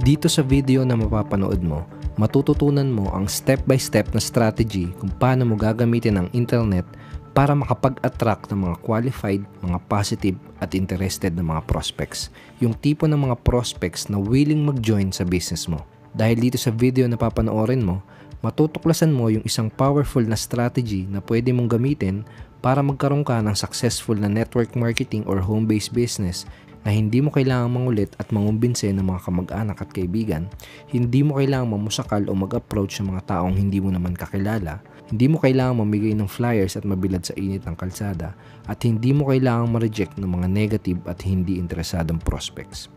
Dito sa video na mapapanood mo, matututunan mo ang step-by-step na strategy kung paano mo gagamitin ang internet para makapag-attract ng mga qualified, mga positive at interested na mga prospects. Yung tipo ng mga prospects na willing mag-join sa business mo. Dahil dito sa video na papanoorin mo, matutuklasan mo yung isang powerful na strategy na pwede mong gamitin para magkaroon ka ng successful na network marketing or home-based business na hindi mo kailangang mangulit at mangumbinse ng mga kamag-anak at kaibigan, hindi mo kailangang mamusakal o mag-approach sa mga taong hindi mo naman kakilala, hindi mo kailangang mamigay ng flyers at mabilad sa init ng kalsada, at hindi mo kailangang ma-reject ng mga negative at hindi interesadong prospects.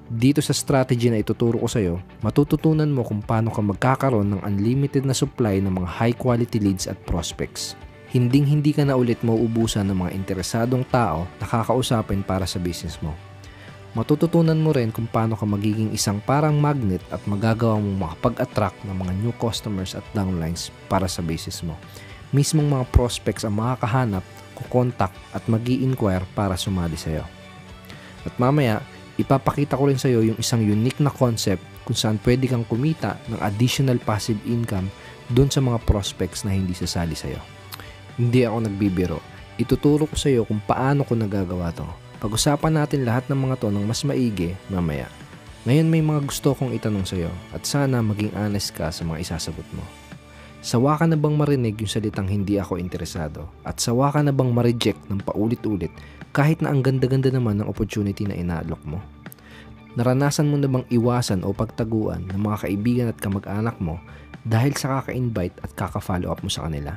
Dito sa strategy na ituturo ko sa iyo, matututunan mo kung paano ka magkakaroon ng unlimited na supply ng mga high quality leads at prospects. Hindi ka na ulit mauubusan ng mga interesadong tao na kakausapin para sa business mo. Matututunan mo rin kung paano ka magiging isang parang magnet at magagawa mong makapag-attract ng mga new customers at downlines para sa business mo. Mismong mga prospects ang makakahanap, kukontak at mag-i-inquire para sumali sa iyo. At mamaya, ipapakita ko rin sa iyo yung isang unique na concept kung saan pwede kang kumita ng additional passive income doon sa mga prospects na hindi sasali sa iyo. Hindi ako nagbibiro. Ituturo ko sa iyo kung paano ko nagagawa to. Pag-usapan natin lahat ng mga to ng mas maigi mamaya. Ngayon may mga gusto kong itanong sa iyo at sana maging honest ka sa mga isasagot mo. Sawa ka na bang marinig yung salitang hindi ako interesado? At sawa ka na bang ma-reject ng paulit-ulit kahit na ang ganda-ganda naman ng opportunity na inaalok mo? Naranasan mo na bang iwasan o pagtaguan ng mga kaibigan at kamag-anak mo dahil sa kaka-invite at kaka-follow up mo sa kanila?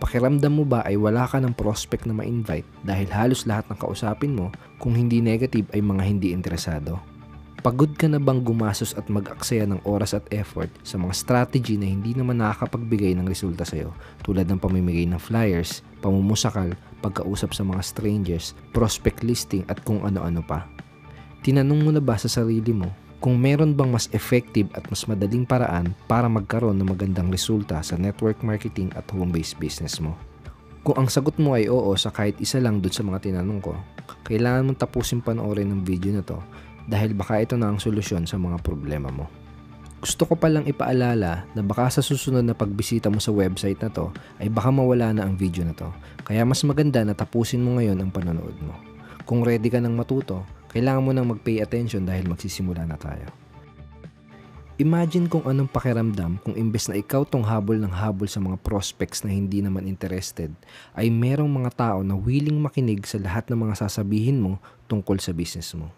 Pakiramdam mo ba ay wala ka ng prospect na ma-invite dahil halos lahat ng kausapin mo kung hindi negative ay mga hindi interesado? Pagod ka na bang gumasos at mag-aksaya ng oras at effort sa mga strategy na hindi naman nakakapagbigay ng resulta sa iyo tulad ng pamimigay ng flyers, pamumusakal, pagkausap sa mga strangers, prospect listing at kung ano-ano pa? Tinanong mo na ba sa sarili mo kung meron bang mas effective at mas madaling paraan para magkaroon ng magandang resulta sa network marketing at home-based business mo? Kung ang sagot mo ay oo sa kahit isa lang dun sa mga tinanong ko, kailangan mong tapusin panoorin ng video na to dahil baka ito na ang solusyon sa mga problema mo. Gusto ko palang ipaalala na baka sa susunod na pagbisita mo sa website na to ay baka mawala na ang video na to. Kaya mas maganda na tapusin mo ngayon ang panonood mo. Kung ready ka nang matuto, kailangan mo nang mag-pay attention dahil magsisimula na tayo. Imagine kung anong pakiramdam kung imbes na ikaw tong habol ng habol sa mga prospects na hindi naman interested, ay merong mga tao na willing makinig sa lahat ng mga sasabihin mo tungkol sa business mo.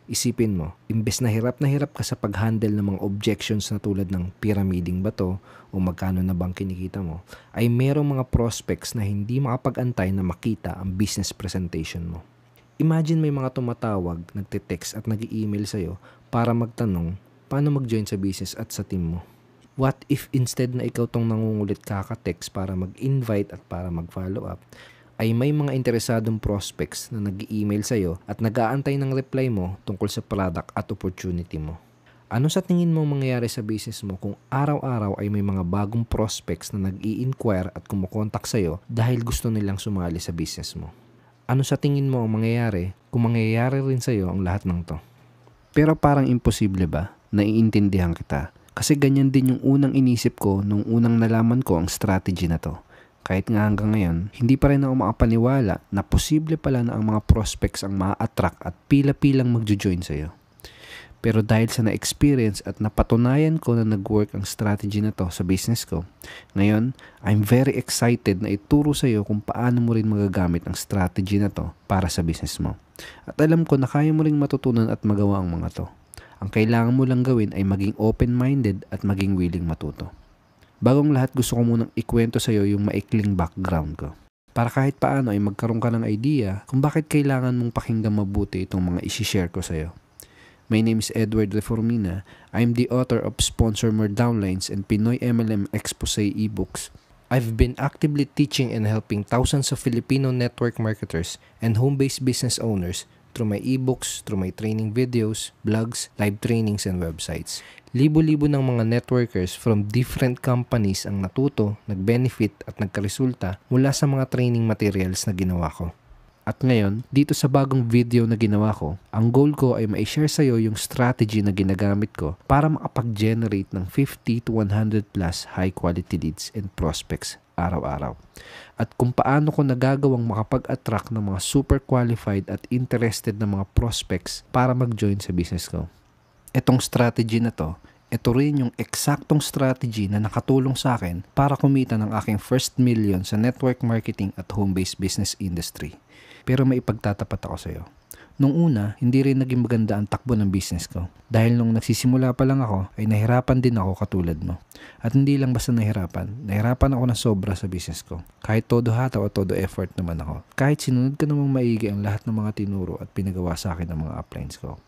Isipin mo, imbes na hirap ka sa pag-handle ng mga objections na tulad ng pyramiding ba to o magkano na bang kinikita mo, ay merong mga prospects na hindi makapag-antay na makita ang business presentation mo. Imagine may mga tumatawag, nagte-text at nag-i-email sa'yo para magtanong paano mag-join sa business at sa team mo. What if instead na ikaw tong nangungulit kaka-text para mag-invite at para mag-follow up, ay may mga interesadong prospects na nag-i-email sa'yo at nag-aantay ng reply mo tungkol sa product at opportunity mo? Ano sa tingin mo mangyayari sa business mo kung araw-araw ay may mga bagong prospects na nag-i-inquire at kumukontak sa'yo dahil gusto nilang sumali sa business mo? Ano sa tingin mo ang mangyayari kung mangyayari rin sa iyo ang lahat ng to? Pero parang imposible ba? Naiintindihan kita. Kasi ganyan din yung unang inisip ko nung unang nalaman ko ang strategy na to. Kahit nga hanggang ngayon, hindi pa rin ako makapaniwala na posible pala na ang mga prospects ang ma-attract at pila-pilang magjo-join sa iyo. Pero dahil sa na-experience at napatunayan ko na nag-work ang strategy na to sa business ko, ngayon, I'm very excited na ituro sa iyo kung paano mo rin magagamit ang strategy na to para sa business mo. At alam ko na kaya mo rin matutunan at magawa ang mga to. Ang kailangan mo lang gawin ay maging open-minded at maging willing matuto. Bagong lahat, gusto ko munang ikwento sa iyo yung maikling background ko. Para kahit paano ay magkaroon ka ng idea kung bakit kailangan mong pakinggan mabuti itong mga isi-share ko sa iyo. My name is Edward Reformina. I'm the author of Sponsor More Downlines and Pinoy MLM Expose ebooks. I've been actively teaching and helping thousands of Filipino network marketers and home-based business owners through my ebooks, through my training videos, blogs, live trainings, and websites. Libo-libo ng mga networkers from different companies ang natuto, nag-benefit at nagkaresulta mula sa mga training materials na ginawa ko. At ngayon, dito sa bagong video na ginawa ko, ang goal ko ay ma-share sa iyo yung strategy na ginagamit ko para makapag-generate ng 50 to 100 plus high quality leads and prospects araw-araw. At kung paano ko nagagawang makapag-attract ng mga super qualified at interested na mga prospects para mag-join sa business ko. Etong strategy na to, ito rin yung eksaktong strategy na nakatulong sa akin para kumita ng aking first million sa network marketing at home-based business industry. Pero may ipagtatapat ako sa iyo. Nung una, hindi rin naging maganda ang takbo ng business ko. Dahil nung nagsisimula pa lang ako, ay nahirapan din ako katulad mo. At hindi lang basta nahirapan ako na sobra sa business ko. Kahit todo hataw at todo effort naman ako. Kahit sinunod ko namang maigi ang lahat ng mga tinuro at pinagawa sa akin ng mga uplines ko.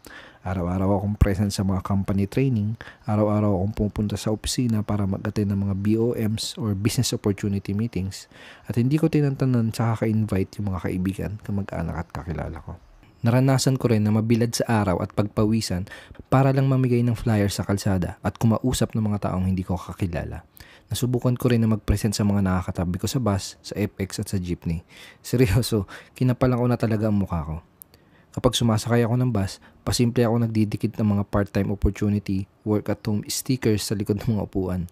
Araw-araw akong present sa mga company training, araw-araw akong pupunta sa opisina para mag-attend ng mga BOMs or business opportunity meetings, at hindi ko tinantanan tsaka ka-invite yung mga kaibigan, kamag-anak at kakilala ko. Naranasan ko rin na mabilad sa araw at pagpawisan para lang mamigay ng flyer sa kalsada at kumausap ng mga taong hindi ko kakilala. Nasubukan ko rin na mag-present sa mga nakakatabi ko sa bus, sa FX at sa jeepney. Seryoso, kinapalan ko na talaga ang mukha ko. Kapag sumasakay ako ng bus, pasimple ako nagdidikit ng mga part-time opportunity, work at home stickers sa likod ng mga upuan.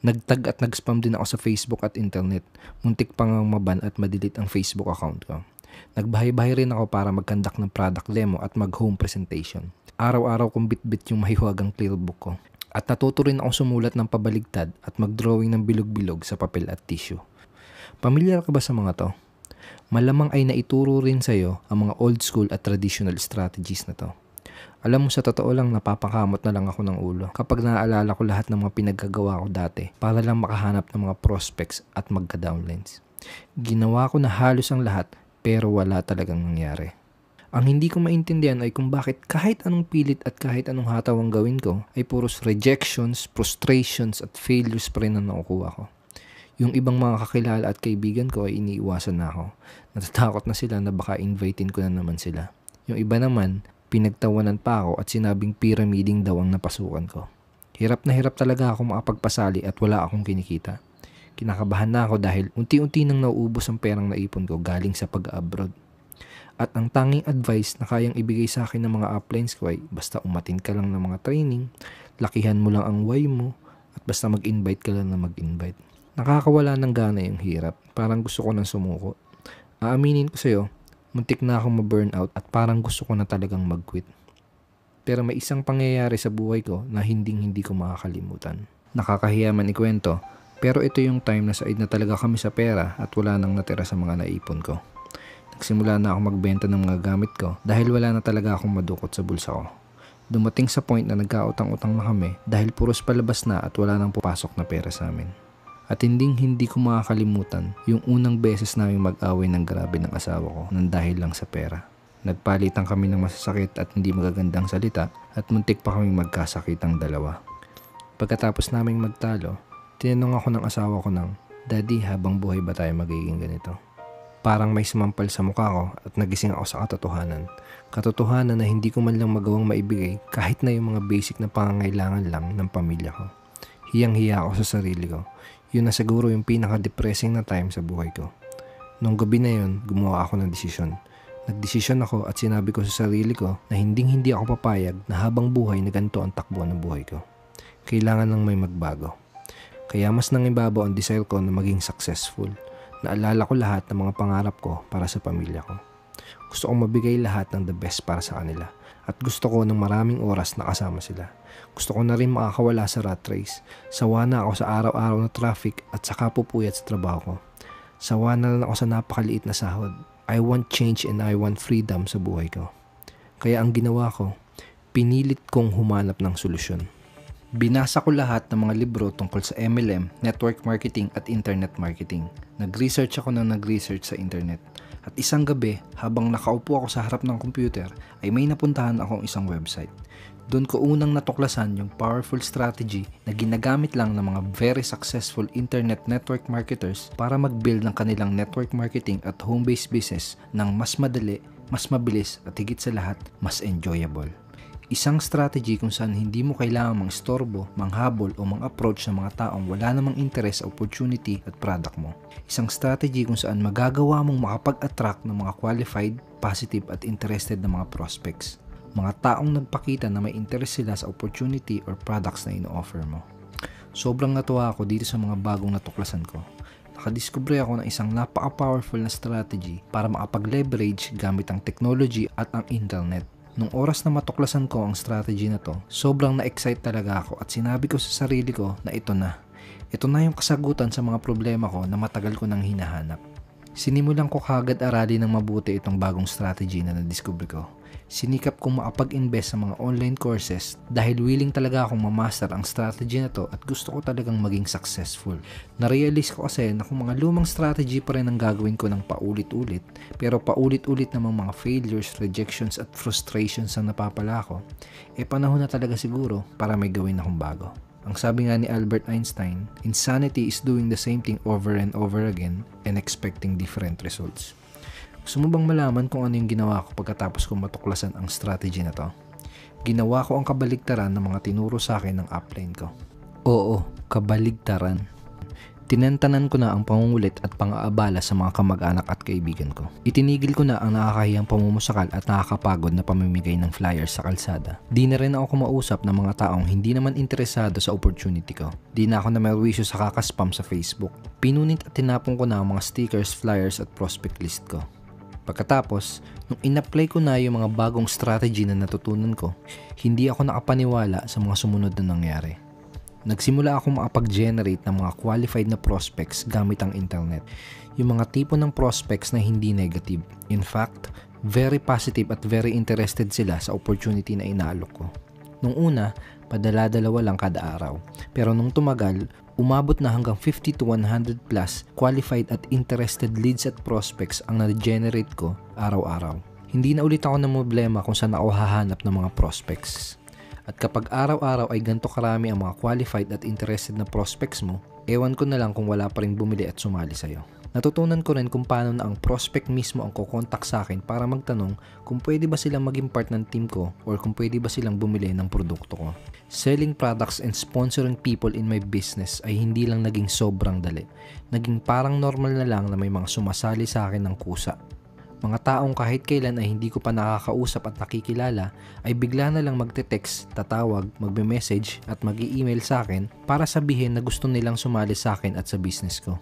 Nagtag at nag-spam din ako sa Facebook at internet. Muntik pang maban at madelete ang Facebook account ko. Nagbahay-bahay rin ako para mag-conduct ng product demo at mag-home presentation. Araw-araw kong bit-bit yung mahiwagang clearbook ko. At natuto rin ako sumulat ng pabaligtad at mag-drawing ng bilog-bilog sa papel at tissue. Pamilyar ka ba sa mga to? Malamang ay naituro rin sa iyo ang mga old school at traditional strategies na to. Alam mo, sa totoo lang, napapakamot na lang ako ng ulo kapag naaalala ko lahat ng mga pinaggagawa ko dati para lang makahanap ng mga prospects at magka-downlines. Ginawa ko na halos ang lahat pero wala talagang nangyari. Ang hindi ko maintindihan ay kung bakit kahit anong pilit at kahit anong hataw ang gawin ko ay puros rejections, frustrations at failures pa rin ang nakukuha ko. Yung ibang mga kakilala at kaibigan ko ay iniiwasan na ako. Natatakot na sila na baka invitin ko na naman sila. Yung iba naman, pinagtawanan pa ako at sinabing pyramiding daw ang napasukan ko. Hirap na hirap talaga ako makapagpasali at wala akong kinikita. Kinakabahan na ako dahil unti-unti nang nauubos ang perang naipon ko galing sa pag-abroad. At ang tanging advice na kayang ibigay sa akin ng mga uplines ko ay basta umatin ka lang ng mga training, lakihan mo lang ang why mo, at basta mag-invite ka lang na mag-invite. Nakakawala ng gana yung hirap. Parang gusto ko nang sumuko. Aaminin ko sa'yo, muntik na akong ma-burnout at parang gusto ko na talagang mag-quit. Pero may isang pangyayari sa buhay ko na hindi ko makakalimutan. Nakakahiya man ikwento, pero ito yung time na said na talaga kami sa pera at wala nang natira sa mga naipon ko. Nagsimula na ako magbenta ng mga gamit ko dahil wala na talaga akong madukot sa bulsa ko. Dumating sa point na nagkautang-utang na kami dahil puros palabas na at wala nang pupasok na pera sa amin. At hindi ko makakalimutan yung unang beses namin mag-away ng grabe ng asawa ko nang dahil lang sa pera. Nagpalitan kami ng masasakit at hindi magagandang salita at muntik pa kaming magkasakit ang dalawa. Pagkatapos naming magtalo, tinanong ako ng asawa ko ng, "Daddy, habang buhay ba tayo magiging ganito?" Parang may sumampal sa mukha ko at nagising ako sa katotohanan. Katotohanan na hindi ko man lang magawang maibigay kahit na yung mga basic na pangangailangan lang ng pamilya ko. Hiyang-hiya ako sa sarili ko. Yun na siguro yung pinaka-depressing na time sa buhay ko. Nung gabi na yun, gumawa ako ng desisyon. Nagdesisyon ako at sinabi ko sa sarili ko na hindi ako papayag na habang buhay na ganito ang takbo ng buhay ko. Kailangan lang may magbago. Kaya mas nangibabaw ang desire ko na maging successful. Naalala ko lahat ng mga pangarap ko para sa pamilya ko. Gusto kong mabigay lahat ng the best para sa kanila. At gusto ko ng maraming oras na kasama sila. Gusto ko na rin makakawala sa rat race. Sawa na ako sa araw-araw na traffic at saka pupuyat sa trabaho ko. Sawa na lang ako sa napakaliit na sahod. I want change and I want freedom sa buhay ko. Kaya ang ginawa ko, pinilit kong humanap ng solusyon. Binasa ko lahat ng mga libro tungkol sa MLM, network marketing at internet marketing. Nag-research ako ng nag-research sa internet. At isang gabi, habang nakaupo ako sa harap ng computer, ay may napuntahan akong isang website. Doon ko unang natuklasan yung powerful strategy na ginagamit lang ng mga very successful internet network marketers para mag-build ng kanilang network marketing at home-based business ng mas madali, mas mabilis at higit sa lahat, mas enjoyable. Isang strategy kung saan hindi mo kailangang mang-istorbo, manghabol o mang-approach sa mga taong wala namang interest, opportunity at product mo. Isang strategy kung saan magagawa mong makapag-attract ng mga qualified, positive at interested na mga prospects. Mga taong nagpakita na may interest sila sa opportunity or products na ino-offer mo. Sobrang natuwa ako dito sa mga bagong natuklasan ko. Nakadiskubre ako ng isang napaka-powerful na strategy para makapag-leverage gamit ang technology at ang internet. Nung oras na matuklasan ko ang strategy na to, sobrang na-excite talaga ako at sinabi ko sa sarili ko na ito na. Ito na yung kasagutan sa mga problema ko na matagal ko nang hinahanap. Sinimulan ko kagad aralin ng mabuti itong bagong strategy na nadiskubre ko. Sinikap kong makapag-invest sa mga online courses dahil willing talaga akong mamaster ang strategy na to at gusto ko talagang maging successful. Narealize ko kasi na kung mga lumang strategy pa rin ang gagawin ko ng paulit-ulit, pero paulit-ulit namang mga failures, rejections at frustrations ang napapala ko, panahon na talaga siguro para may gawin akong bago. Ang sabi nga ni Albert Einstein, insanity is doing the same thing over and over again and expecting different results. Gusto mo bang malaman kung ano yung ginawa ko pagkatapos kong matuklasan ang strategy na to? Ginawa ko ang kabaligtaran ng mga tinuro sa akin ng upline ko. Oo, kabaligtaran. Tinentanan ko na ang pangungulit at pang-aabala sa mga kamag-anak at kaibigan ko. Itinigil ko na ang nakakahiyang pamumusakal at nakakapagod na pamimigay ng flyers sa kalsada. Di na rin ako kumausap ng mga taong hindi naman interesado sa opportunity ko. Di na ako namerwisyo sa kakaspam sa Facebook. Pinunit at tinapon ko na ang mga stickers, flyers at prospect list ko. Pagkatapos, nung in-apply ko na yung mga bagong strategy na natutunan ko, hindi ako nakapaniwala sa mga sumunod na nangyari. Nagsimula ako makapag-generate ng mga qualified na prospects gamit ang internet. Yung mga tipo ng prospects na hindi negative. In fact, very positive at very interested sila sa opportunity na inaalok ko. Nung una, padala-dalawa lang kada araw. Pero nung tumagal, umabot na hanggang 50 to 100 plus qualified at interested leads at prospects ang na-generate ko araw-araw. Hindi na ulit ako ng problema kung saan ako hahanap ng mga prospects. At kapag araw-araw ay ganito karami ang mga qualified at interested na prospects mo, ewan ko na lang kung wala pa rin bumili at sumali sa'yo. Natutunan ko rin kung paano na ang prospect mismo ang kukontak sa akin para magtanong kung pwede ba silang maging part ng team ko or kung pwede ba silang bumili ng produkto ko. Selling products and sponsoring people in my business ay hindi lang naging sobrang dali. Naging parang normal na lang na may mga sumasali sa akin ng kusa. Mga taong kahit kailan ay hindi ko pa nakakausap at nakikilala ay bigla na lang magte-text, tatawag, magbe-message at mag-i-email sa akin para sabihin na gusto nilang sumali sa akin at sa business ko.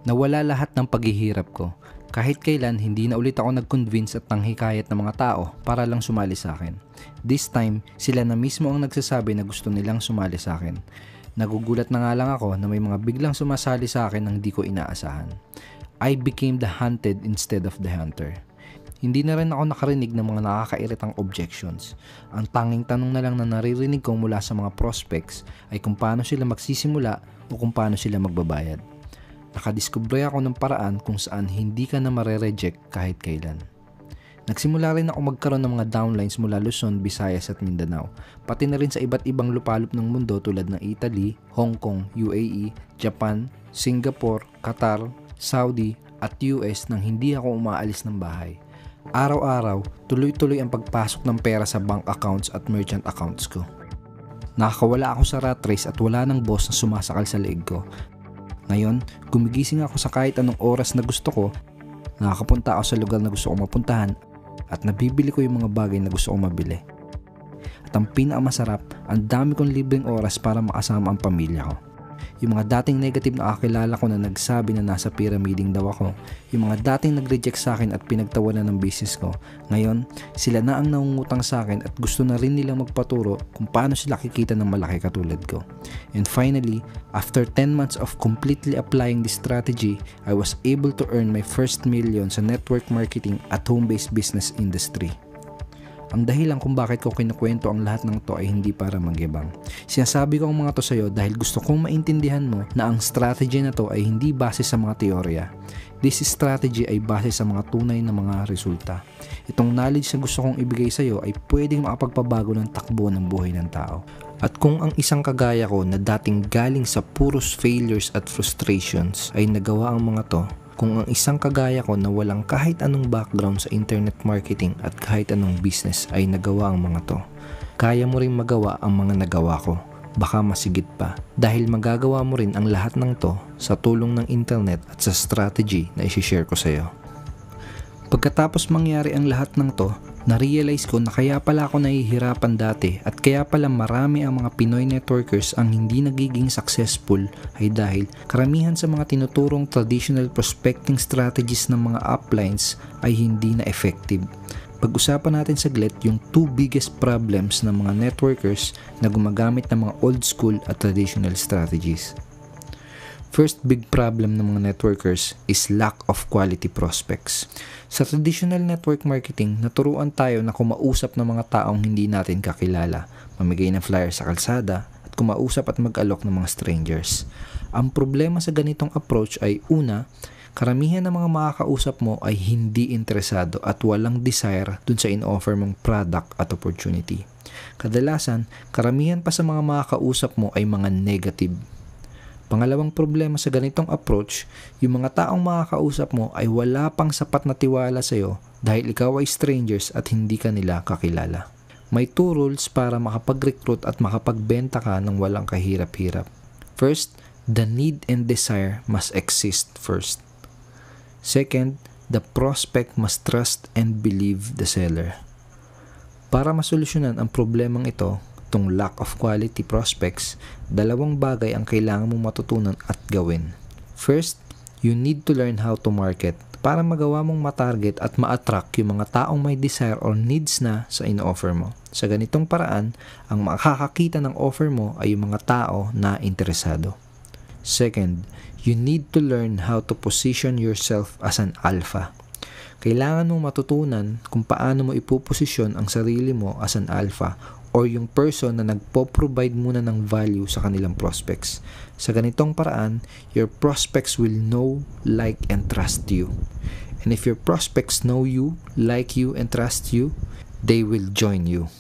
Nawala lahat ng paghihirap ko. Kahit kailan hindi na ulit ako nag-convince at nanghikayat ng mga tao para lang sumali sa akin. This time, sila na mismo ang nagsasabi na gusto nilang sumali sa akin. Nagugulat na nga lang ako na may mga biglang sumasali sa akin nang di ko inaasahan. I became the hunted instead of the hunter. Hindi na rin ako nakarinig ng mga nakakairitang objections. Ang tanging tanong na lang na naririnig ko mula sa mga prospects ay kung paano sila magsisimula o kung paano sila magbabayad. Nakadiskubre ako ng paraan kung saan hindi ka na mare-reject kahit kailan. Nagsimula rin ako magkaroon ng mga downlines mula Luzon, Visayas at Mindanao, pati na rin sa iba't ibang lupalop ng mundo tulad ng Italy, Hong Kong, UAE, Japan, Singapore, Qatar, Saudi at US nang hindi ako umaalis ng bahay. Araw-araw, tuloy-tuloy ang pagpasok ng pera sa bank accounts at merchant accounts ko. Nakakawala ako sa rat race at wala ng boss na sumasakal sa leeg ko. Ngayon, gumigising ako sa kahit anong oras na gusto ko, nakakapunta ako sa lugar na gusto kong mapuntahan at nabibili ko yung mga bagay na gusto kong mabili. At ang pinakamasarap, ang dami kong libreng oras para makasama ang pamilya ko. Yung mga dating negative na kakilala ko na nagsabi na nasa pyramiding daw ako, yung mga dating nag-reject sa akin at pinagtawanan ng business ko, ngayon sila na ang nangungutang sa akin at gusto na rin nilang magpaturo kung paano sila kikita ng malaki katulad ko. And finally, after 10 months of completely applying this strategy, I was able to earn my first million sa network marketing at home-based business industry. Ang dahilan kung bakit ko kinukwento ang lahat ng to ay hindi para magyabang. Sinasabi ko ang mga to sa'yo dahil gusto kong maintindihan mo na ang strategy na to ay hindi base sa mga teorya. This strategy ay base sa mga tunay na mga resulta. Itong knowledge na gusto kong ibigay sa'yo ay pwedeng makapagpabago ng takbo ng buhay ng tao. At kung ang isang kagaya ko na dating galing sa puros failures at frustrations ay nagawa ang mga to, kung ang isang kagaya ko na walang kahit anong background sa internet marketing at kahit anong business ay nagawa ang mga to, kaya mo rin magawa ang mga nagawa ko. Baka masigit pa. Dahil magagawa mo rin ang lahat ng to sa tulong ng internet at sa strategy na isi-share ko sa iyo. Pagkatapos mangyari ang lahat ng to, na-realize ko na kaya pala ako nahihirapan dati at kaya pala marami ang mga Pinoy networkers ang hindi nagiging successful ay dahil karamihan sa mga tinuturong traditional prospecting strategies ng mga uplines ay hindi na effective. Pag-usapan natin saglit yung 2 biggest problems ng mga networkers na gumagamit ng mga old school at traditional strategies. First big problem ng mga networkers is lack of quality prospects. Sa traditional network marketing, naturuan tayo na kumausap ng mga taong hindi natin kakilala, mamigay ng flyer sa kalsada, at kumausap at mag-alok ng mga strangers. Ang problema sa ganitong approach ay una, karamihan ng mga makakausap mo ay hindi interesado at walang desire dun sa in-offer mong product at opportunity. Kadalasan, karamihan pa sa mga makakausap mo ay mga negative. Pangalawang problema sa ganitong approach, yung mga taong makakausap mo ay wala pang sapat na tiwala sa iyo dahil ikaw ay strangers at hindi ka nila kakilala. May 2 rules para makapag-recruit at makapagbenta ka ng walang kahirap-hirap. First, the need and desire must exist first. Second, the prospect must trust and believe the seller. Para masolusyonan ang problemang ito, itong lack of quality prospects, 2 bagay ang kailangan mong matutunan at gawin. First, you need to learn how to market para magawa mong matarget at ma-attract yung mga taong may desire or needs na sa in-offer mo. Sa ganitong paraan, ang makakakita ng offer mo ay yung mga tao na interesado. Second, you need to learn how to position yourself as an alpha. Kailangan mong matutunan kung paano mo ipoposisyon ang sarili mo as an alpha or yung person na nagpo-provide muna ng value sa kanilang prospects. Sa ganitong paraan, your prospects will know, like, and trust you. And if your prospects know you, like you, and trust you, they will join you.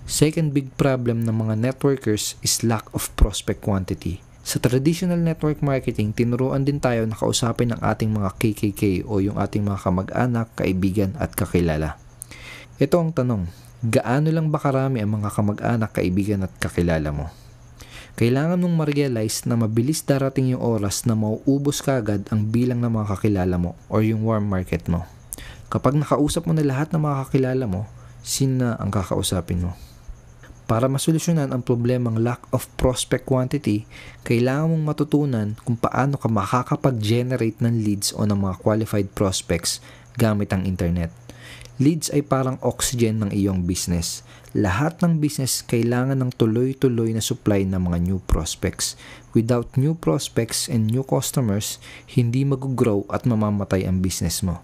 Second big problem ng mga networkers is lack of prospect quantity. Sa traditional network marketing, tinuruan din tayo na kausapin ng ating mga KKK o yung ating mga kamag-anak, kaibigan at kakilala. Ito ang tanong, gaano lang ba karami ang mga kamag-anak, kaibigan at kakilala mo? Kailangan mong ma-realize na mabilis darating yung oras na mauubos kagad ang bilang ng mga kakilala mo or yung warm market mo. Kapag nakausap mo na lahat ng mga kakilala mo, sino ang kakausapin mo? Para masolusyonan ang problemang lack of prospect quantity, kailangan mong matutunan kung paano ka makakapag-generate ng leads o ng mga qualified prospects gamit ang internet. Leads ay parang oxygen ng iyong business. Lahat ng business kailangan ng tuloy-tuloy na supply ng mga new prospects. Without new prospects and new customers, hindi mag-grow at mamamatay ang business mo.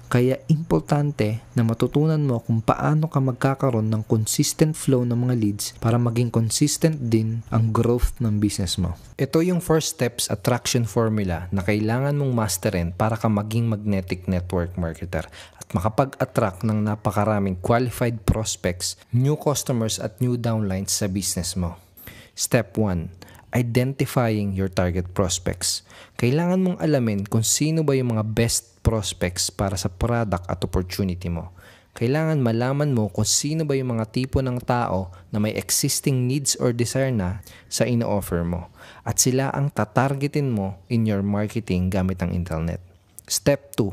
Kaya importante na matutunan mo kung paano ka magkakaroon ng consistent flow ng mga leads para maging consistent din ang growth ng business mo. Ito yung first steps attraction formula na kailangan mong masterin para ka maging magnetic network marketer at makapag-attract ng napakaraming qualified prospects, new customers at new downlines sa business mo. Step 1. Identifying your target prospects. Kailangan mong alamin kung sino ba yung mga best prospects para sa product at opportunity mo. Kailangan malaman mo kung sino ba yung mga tipo ng tao na may existing needs or desire na sa ino-offer mo. At sila ang tatargetin mo in your marketing gamit ang internet. Step 2.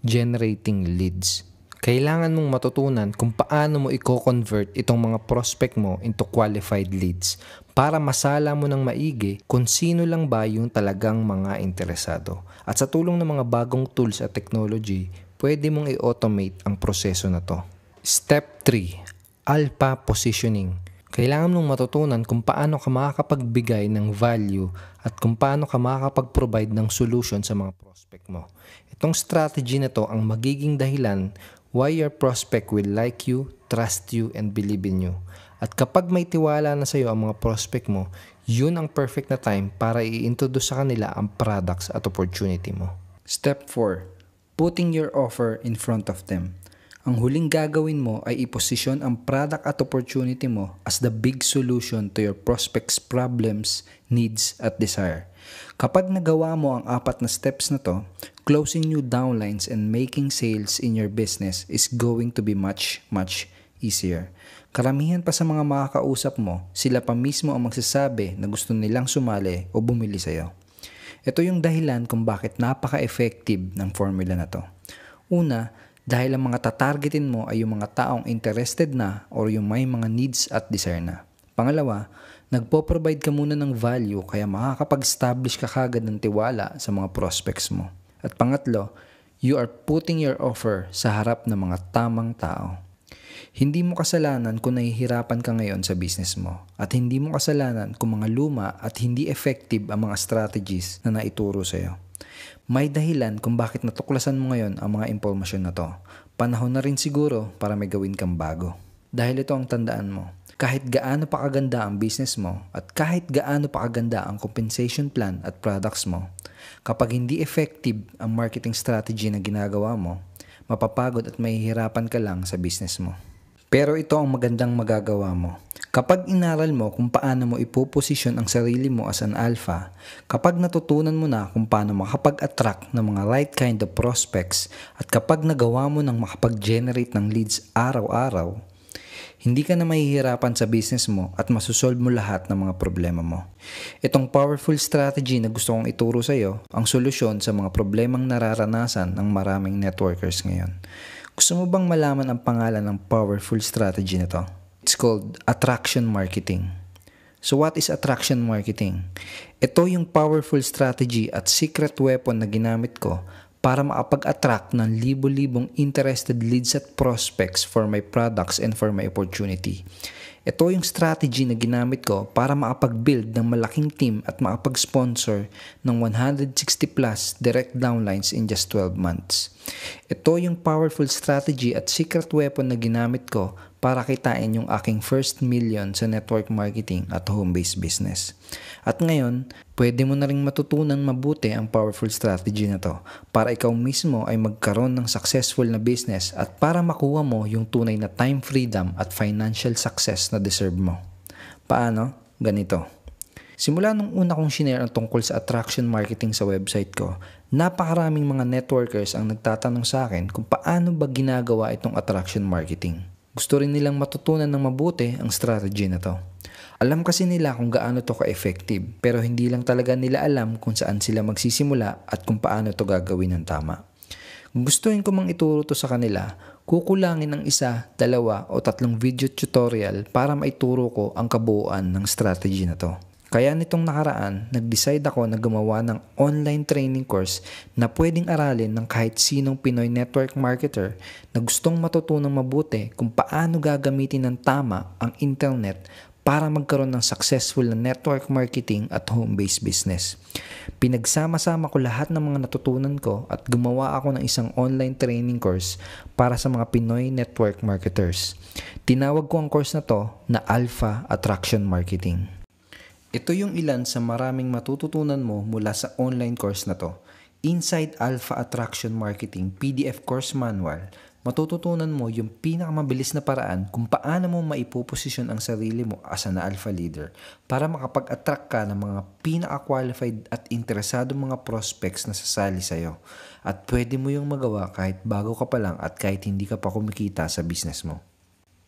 Generating leads. Kailangan mong matutunan kung paano mo i-convert itong mga prospect mo into qualified leads para masala mo ng maigi kung sino lang ba yung talagang mga interesado. At sa tulong ng mga bagong tools at technology, pwede mong i-automate ang proseso na to. Step 3. Alpha positioning. Kailangan mong matutunan kung paano ka makakapagbigay ng value at kung paano ka makakapag-provide ng solution sa mga prospect mo. Itong strategy na to ang magiging dahilan why your prospect will like you, trust you, and believe in you. At kapag may tiwala na sa iyo ang mga prospect mo, yun ang perfect na time para i-introduce sa kanila ang products at opportunity mo. Step 4. Putting your offer in front of them. Ang huling gagawin mo ay iposisyon ang product at opportunity mo as the big solution to your prospect's problems, needs, at desire. Kapag nagawa mo ang 4 na steps na to, closing new downlines and making sales in your business is going to be much easier. Karamihan pa sa mga makakausap mo, sila pa mismo ang magsasabi na gusto nilang sumali o bumili sa'yo. Ito yung dahilan kung bakit napaka-effective ng formula na to. Una, dahil ang mga tatargetin mo ay yung mga taong interested na or yung may mga needs at desire na. Pangalawa, nagpo-provide ka muna ng value kaya makakapag-establish ka kagad ng tiwala sa mga prospects mo. At pangatlo, you are putting your offer sa harap ng mga tamang tao. Hindi mo kasalanan kung nahihirapan ka ngayon sa business mo at hindi mo kasalanan kung mga luma at hindi effective ang mga strategies na naituro sa'yo. May dahilan kung bakit natuklasan mo ngayon ang mga impormasyon na to. Panahon na rin siguro para may gawin kang bago. Dahil ito ang tandaan mo. Kahit gaano pa kaganda ang business mo at kahit gaano pa kaganda ang compensation plan at products mo, kapag hindi effective ang marketing strategy na ginagawa mo, mapapagod at mahihirapan ka lang sa business mo. Pero ito ang magandang magagawa mo. Kapag inaral mo kung paano mo ipoposisyon ang sarili mo as an alpha, kapag natutunan mo na kung paano makapag-attract ng mga right kind of prospects, at kapag nagawa mo ng makapag-generate ng leads araw-araw, hindi ka na mahihirapan sa business mo at masusolve mo lahat ng mga problema mo. Itong powerful strategy na gusto kong ituro sa iyo ang solusyon sa mga problemang nararanasan ng maraming networkers ngayon. Gusto mo bang malaman ang pangalan ng powerful strategy na to? It's called attraction marketing. So what is attraction marketing? Ito yung powerful strategy at secret weapon na ginamit ko para makapag-attract ng libo-libong interested leads at prospects for my products and for my opportunity. Ito yung strategy na ginamit ko para makapag-build ng malaking team at makapag-sponsor ng 160 plus direct downlines in just 12 months. Ito yung powerful strategy at secret weapon na ginamit ko para kitain yung aking first million sa network marketing at home-based business. At ngayon, pwede mo na ring matutunan mabuti ang powerful strategy na to para ikaw mismo ay magkaroon ng successful na business at para makuha mo yung tunay na time freedom at financial success na deserve mo. Paano? Ganito. Simula nung una kong shinare ang tungkol sa attraction marketing sa website ko, napakaraming mga networkers ang nagtatanong sa akin kung paano ba ginagawa itong attraction marketing. Gusto rin nilang matutunan ng mabuti ang strategy na to. Alam kasi nila kung gaano to ka-effective, pero hindi lang talaga nila alam kung saan sila magsisimula at kung paano to gagawin ng tama. Kung gustuin ko mang ituro to sa kanila, kukulangin ng 1, 2 o 3 video tutorial para maituro ko ang kabuuan ng strategy na to. Kaya nitong nakaraan, nag-decide ako na gumawa ng online training course na pwedeng aralin ng kahit sinong Pinoy network marketer na gustong matutunang mabuti kung paano gagamitin ng tama ang internet para magkaroon ng successful na network marketing at home-based business. Pinagsama-sama ko lahat ng mga natutunan ko at gumawa ako ng isang online training course para sa mga Pinoy network marketers. Tinawag ko ang course na to na Alpha Attraction Marketing. Ito yung ilan sa maraming matututunan mo mula sa online course na to. Inside Alpha Attraction Marketing PDF Course Manual, matututunan mo yung pinakamabilis na paraan kung paano mo maipoposisyon ang sarili mo as an alpha leader para makapag-attract ka ng mga pinaka-qualified at interesadong mga prospects na sasali sa'yo. At pwede mo yung magawa kahit bago ka pa lang at kahit hindi ka pa kumikita sa business mo.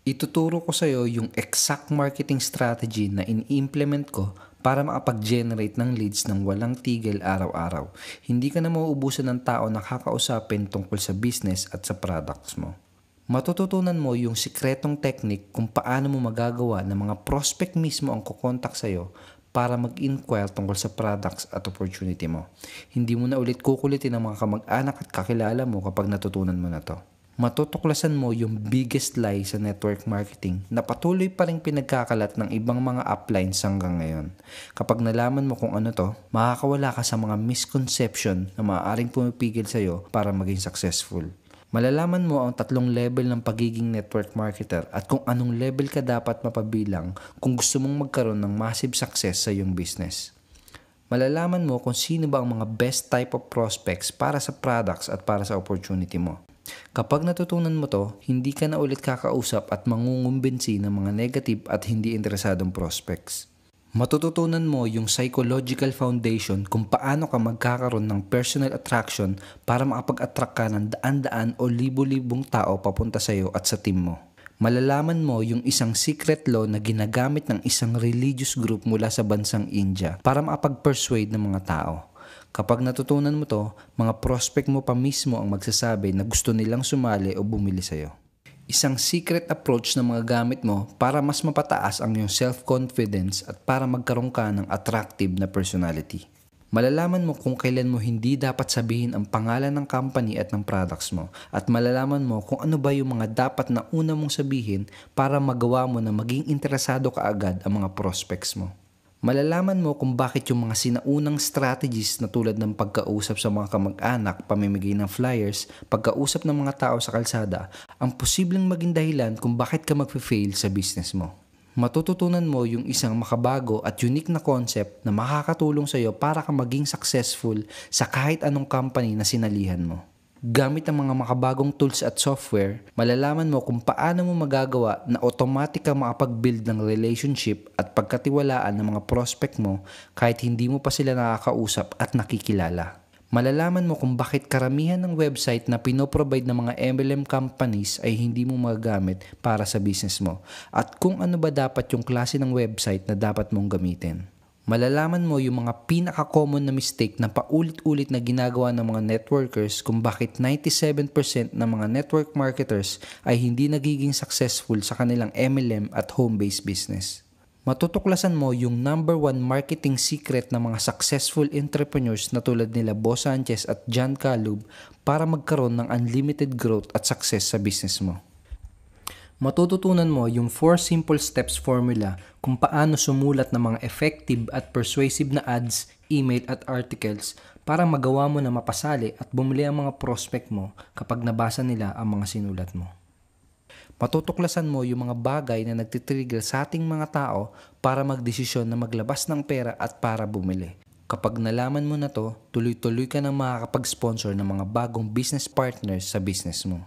Ituturo ko sa iyo yung exact marketing strategy na in-implement ko para makapag-generate ng leads ng walang tigil araw-araw. Hindi ka na mauubusan ng tao na kakausapin tungkol sa business at sa products mo. Matututunan mo yung sikretong technique kung paano mo magagawa ng mga prospect mismo ang kukontak sa iyo para mag-inquire tungkol sa products at opportunity mo. Hindi mo na ulit kukulitin ang mga kamag-anak at kakilala mo kapag natutunan mo na to. Matutuklasan mo yung biggest lie sa network marketing na patuloy pa rin pinagkakalat ng ibang mga uplines hanggang ngayon. Kapag nalaman mo kung ano to, makakawala ka sa mga misconception na maaaring pumipigil sa'yo para maging successful. Malalaman mo ang 3 level ng pagiging network marketer at kung anong level ka dapat mapabilang kung gusto mong magkaroon ng massive success sa iyong business. Malalaman mo kung sino ba ang mga best type of prospects para sa products at para sa opportunity mo. Kapag natutunan mo to, hindi ka na ulit kakausap at mangungumbinsi ng mga negative at hindi interesadong prospects. Matututunan mo yung psychological foundation kung paano ka magkakaroon ng personal attraction para makapag-attract ka ng daan-daan o libo-libong tao papunta sa iyo at sa team mo. Malalaman mo yung isang secret law na ginagamit ng isang religious group mula sa bansang India para makapag-persuade ng mga tao. Kapag natutunan mo to, mga prospect mo pa mismo ang magsasabi na gusto nilang sumali o bumili sa'yo. Isang secret approach na mga gamit mo para mas mapataas ang iyong self-confidence at para magkaroon ka ng attractive na personality. Malalaman mo kung kailan mo hindi dapat sabihin ang pangalan ng company at ng products mo at malalaman mo kung ano ba yung mga dapat na una mong sabihin para magawa mo na maging interesado ka agad ang mga prospects mo. Malalaman mo kung bakit yung mga sinaunang strategies na tulad ng pagkausap sa mga kamag-anak, pamimigay ng flyers, pagkausap ng mga tao sa kalsada, ang posibleng maging dahilan kung bakit ka magfe-fail sa business mo. Matututunan mo yung isang makabago at unique na concept na makakatulong sa iyo para ka maging successful sa kahit anong company na sinalihan mo. Gamit ang mga makabagong tools at software, malalaman mo kung paano mo magagawa na automatic ka makapag-build ng relationship at pagkatiwalaan ng mga prospect mo kahit hindi mo pa sila nakakausap at nakikilala. Malalaman mo kung bakit karamihan ng website na pinoprovide ng mga MLM companies ay hindi mo magagamit para sa business mo at kung ano ba dapat yung klase ng website na dapat mong gamitin. Malalaman mo yung mga pinaka-common na mistake na paulit-ulit na ginagawa ng mga networkers kung bakit 97% ng mga network marketers ay hindi nagiging successful sa kanilang MLM at home-based business. Matutuklasan mo yung number 1 marketing secret ng mga successful entrepreneurs na tulad nila Boss Sanchez at John Calub para magkaroon ng unlimited growth at success sa business mo. Matututunan mo yung 4 simple steps formula kung paano sumulat ng mga effective at persuasive na ads, email at articles para magawa mo na mapasali at bumili ang mga prospect mo kapag nabasa nila ang mga sinulat mo. Matutuklasan mo yung mga bagay na nagtitrigger sa ating mga tao para magdesisyon na maglabas ng pera at para bumili. Kapag nalaman mo na to, tuloy-tuloy ka na makakapag-sponsor ng mga bagong business partners sa business mo.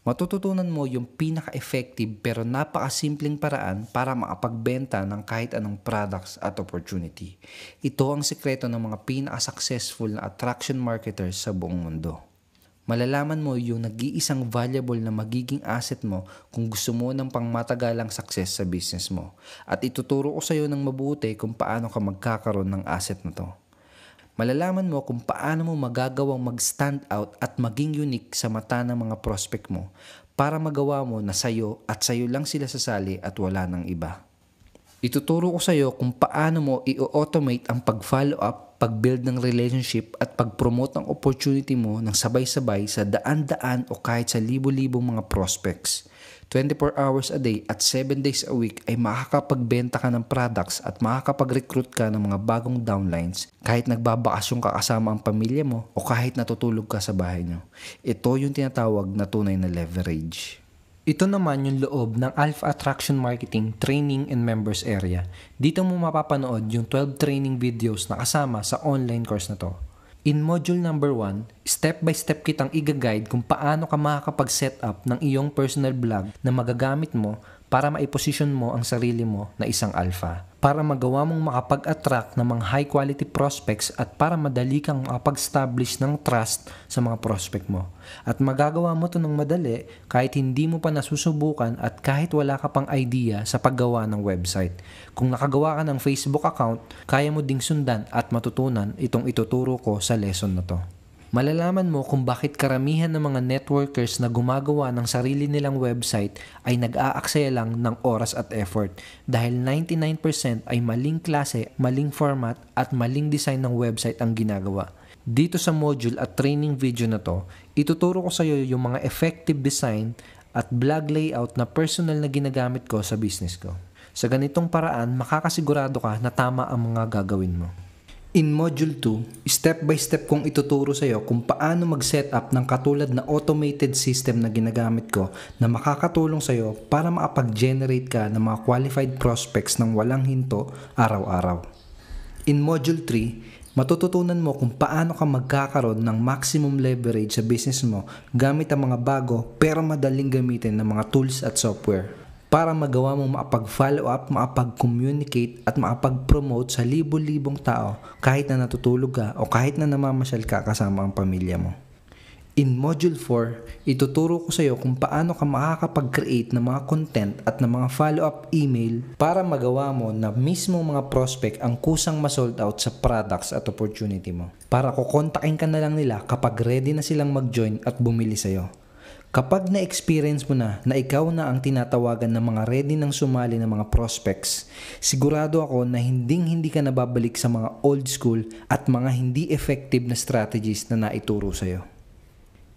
Matututunan mo yung pinaka-effective pero napakasimpleng paraan para makapagbenta ng kahit anong products at opportunity. Ito ang sekreto ng mga pinaka-successful na attraction marketers sa buong mundo. Malalaman mo yung nag-iisang valuable na magiging asset mo kung gusto mo ng pangmatagalang success sa business mo. At ituturo ko sa iyo ng mabuti kung paano ka magkakaroon ng asset na to. Malalaman mo kung paano mo magagawang mag-stand out at maging unique sa mata ng mga prospect mo para magawa mo na sayo at sayo lang sila sasali at wala ng iba. Ituturo ko sa iyo kung paano mo i-automate ang pag-follow up, pag-build ng relationship at pag-promote ng opportunity mo ng sabay-sabay sa daan-daan o kahit sa libo-libong mga prospects. 24 hours a day at 7 days a week ay makakapagbenta ka ng products at makakapag-recruit ka ng mga bagong downlines kahit nagbabakasyon ka kasama ang pamilya mo o kahit natutulog ka sa bahay nyo. Ito yung tinatawag na tunay na leverage. Ito naman yung loob ng Alpha Attraction Marketing Training and Members Area. Dito mo mapapanood yung 12 training videos na kasama sa online course na to. In module number 1, step-by-step kitang i-guide kung paano ka makakapag-set up ng iyong personal blog na magagamit mo para maiposisyon mo ang sarili mo na isang alpha. Para magawa mong makapag-attract ng mga high-quality prospects at para madali kang makapag-establish ng trust sa mga prospect mo. At magagawa mo ito ng madali kahit hindi mo pa nasusubukan at kahit wala ka pang idea sa paggawa ng website. Kung nakagawa ka ng Facebook account, kaya mo ding sundan at matutunan itong ituturo ko sa lesson na to. Malalaman mo kung bakit karamihan ng mga networkers na gumagawa ng sarili nilang website ay nag-aaksaya lang ng oras at effort dahil 99% ay maling klase, maling format at maling design ng website ang ginagawa. Dito sa module at training video na to, ituturo ko sa iyo yung mga effective design at blog layout na personal na ginagamit ko sa business ko. Sa ganitong paraan, makakasigurado ka na tama ang mga gagawin mo. In Module 2, step by step kong ituturo sa iyo kung paano mag-set up ng katulad na automated system na ginagamit ko na makakatulong sa iyo para makapag-generate ka ng mga qualified prospects ng walang hinto araw-araw. In Module 3, matututunan mo kung paano ka magkakaroon ng maximum leverage sa business mo gamit ang mga bago pero madaling gamitin ng mga tools at software para magawa mong makapag-follow up, makapag-communicate at makapag-promote sa libo-libong tao kahit na natutulog ka o kahit na namamasyal ka kasama ang pamilya mo. In Module 4, ituturo ko sa iyo kung paano ka makakapag-create ng mga content at ng mga follow-up email para magawa mo na mismo mga prospect ang kusang ma-sold out sa products at opportunity mo. Para kukontakin ka na lang nila kapag ready na silang mag-join at bumili sa iyo. Kapag na-experience mo na ikaw na ang tinatawagan ng mga ready nang sumali ng mga prospects, sigurado ako na hindi ka nababalik sa mga old school at mga hindi effective na strategies na naituro sa iyo.